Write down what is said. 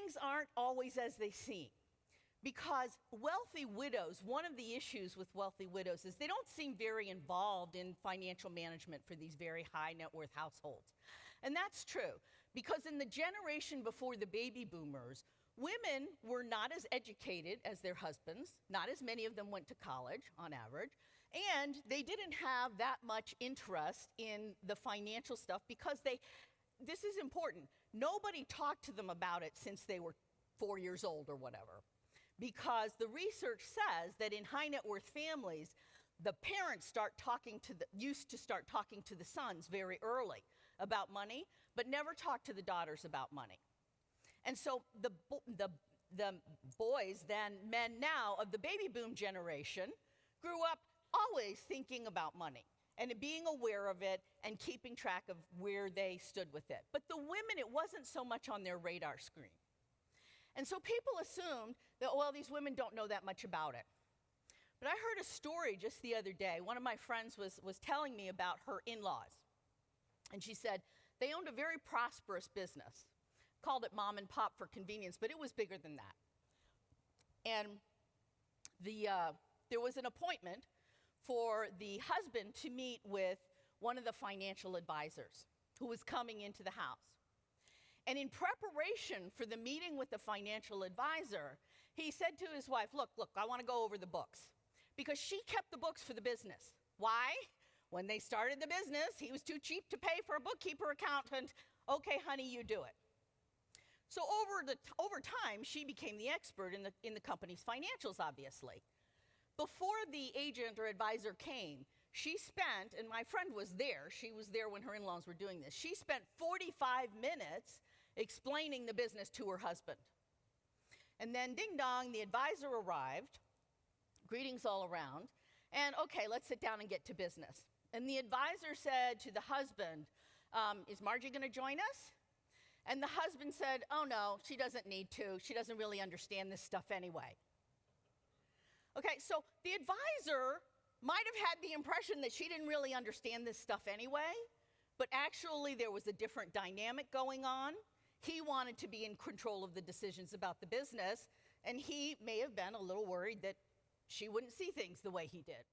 things aren't always as they seem. Because wealthy widows, one of the issues with wealthy widows is they don't seem very involved in financial management for these very high net worth households. And that's true, because in the generation before the baby boomers, women were not as educated as their husbands. Not as many of them went to college on average. And they didn't have that much interest in the financial stuff because this is important, nobody talked to them about it since they were 4 years old or whatever. Because the research says that in high net worth families, the parents used to start talking to the sons very early about money, but never talked to the daughters about money. And so the boys, then men now, of the baby boom generation grew up always thinking about money and being aware of it and keeping track of where they stood with it. But the women, it wasn't so much on their radar screen. And so people assumed that, well, these women don't know that much about it. But I heard a story just the other day. One of my friends was telling me about her in-laws. And she said they owned a very prosperous business. Called it mom and pop for convenience, but it was bigger than that. And there was an appointment for the husband to meet with one of the financial advisors who was coming into the house. And in preparation for the meeting with the financial advisor, he said to his wife, look, I want to go over the books. Because she kept the books for the business. Why? When they started the business, he was too cheap to pay for a bookkeeper accountant. Okay, honey, you do it. So over time, she became the expert in the company's financials, obviously. Before the agent or advisor came, she spent, and my friend was there, she was there when her in-laws were doing this, she spent 45 minutes explaining the business to her husband. And then ding dong, the advisor arrived, greetings all around, and okay, let's sit down and get to business. And the advisor said to the husband, is Margie gonna join us? And the husband said, oh no, she doesn't need to, she doesn't really understand this stuff anyway. Okay, so the advisor might have had the impression that she didn't really understand this stuff anyway, but actually there was a different dynamic going on. He wanted to be in control of the decisions about the business, and he may have been a little worried that she wouldn't see things the way he did.